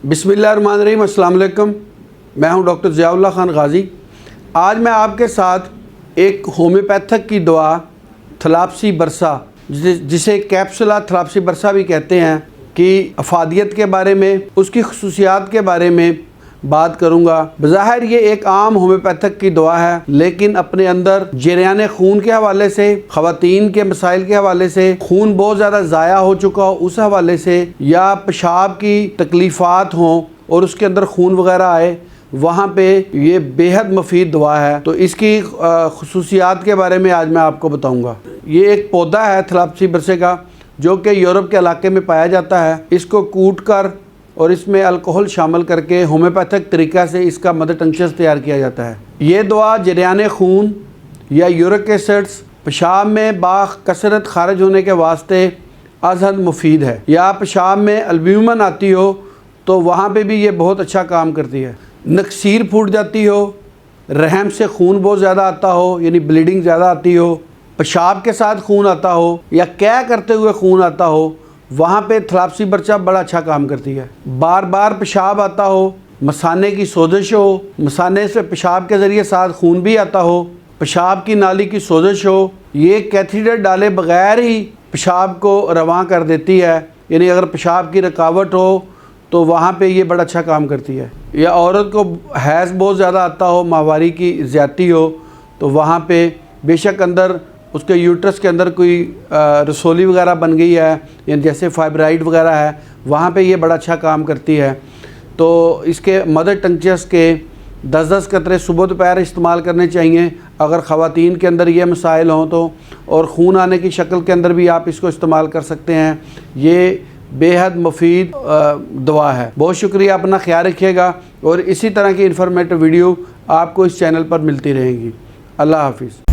बिस्मिल्लाहिर्रहमानिर्रहीम, अस्सलाम वालेकुम। मैं हूं डॉक्टर ज़ियाउल्लाह खान गाज़ी। आज मैं आपके साथ एक होम्योपैथिक की दवा थलाप्सी बरसा, जिसे कैप्सूला थलाप्सी बरसा भी कहते हैं, कि अफादियत के बारे में, उसकी खसूसियात के बारे में बात करूंगा। बज़ाहिर ये एक आम होम्योपैथिक की दवा है, लेकिन अपने अंदर जरियाने खून के हवाले से, ख़वातीन के मसाइल के हवाले से, खून बहुत ज़्यादा ज़ाया हो चुका हो उस हवाले से, या पेशाब की तकलीफ़ात हों और उसके अंदर खून वगैरह आए, वहाँ पे ये बेहद मुफीद दवा है। तो इसकी खसूसियात के बारे में आज मैं आपको बताऊँगा। ये एक पौधा है थलाप्सी बरसे का, जो कि यूरोप के इलाके में पाया जाता है। इसको कूट कर और इसमें अल्कोहल शामिल करके होम्योपैथिक तरीक़ा से इसका मदर टंक्चर्स तैयार किया जाता है। ये दवा जरियाने खून या यूरिक एसिड्स, पेशाब में बाकसरत खारिज होने के वास्ते अज़हद मुफीद है। या पेशाब में अल्ब्यूमिन आती हो तो वहाँ पे भी ये बहुत अच्छा काम करती है। नक्सीर फूट जाती हो, रहम से खून बहुत ज़्यादा आता हो, यानी ब्लीडिंग ज़्यादा आती हो, पेशाब के साथ खून आता हो या क्या करते हुए खून आता हो, वहाँ पे थलाप्सी बरसा बड़ा अच्छा काम करती है। बार बार पेशाब आता हो, मसाने की सोजिश हो, मसाने से पेशाब के ज़रिए साथ खून भी आता हो, पेशाब की नाली की सोजिश हो, ये कैथीटर डाले बग़ैर ही पेशाब को रवां कर देती है। यानी अगर पेशाब की रुकावट हो तो वहाँ पे ये बड़ा अच्छा काम करती है। या औरत को हैज़ बहुत ज़्यादा आता हो, माहवारी की ज़्यादती हो, तो वहाँ पे बेशक अंदर उसके यूट्रस के अंदर कोई रसोली वगैरह बन गई है, यानी जैसे फाइब्राइड वगैरह है, वहाँ पे ये बड़ा अच्छा काम करती है। तो इसके मदर टंक्चर्स के 10-10 कतरे सुबह दोपहर इस्तेमाल करने चाहिए अगर ख़वातीन के अंदर ये मसाइल हों तो। और खून आने की शक्ल के अंदर भी आप इसको इस्तेमाल कर सकते हैं। ये बेहद मुफीद दवा है। बहुत शुक्रिया, अपना ख्याल रखिएगा और इसी तरह की इन्फॉर्मेटिव वीडियो आपको इस चैनल पर मिलती रहेंगी। अल्लाह हाफिज़।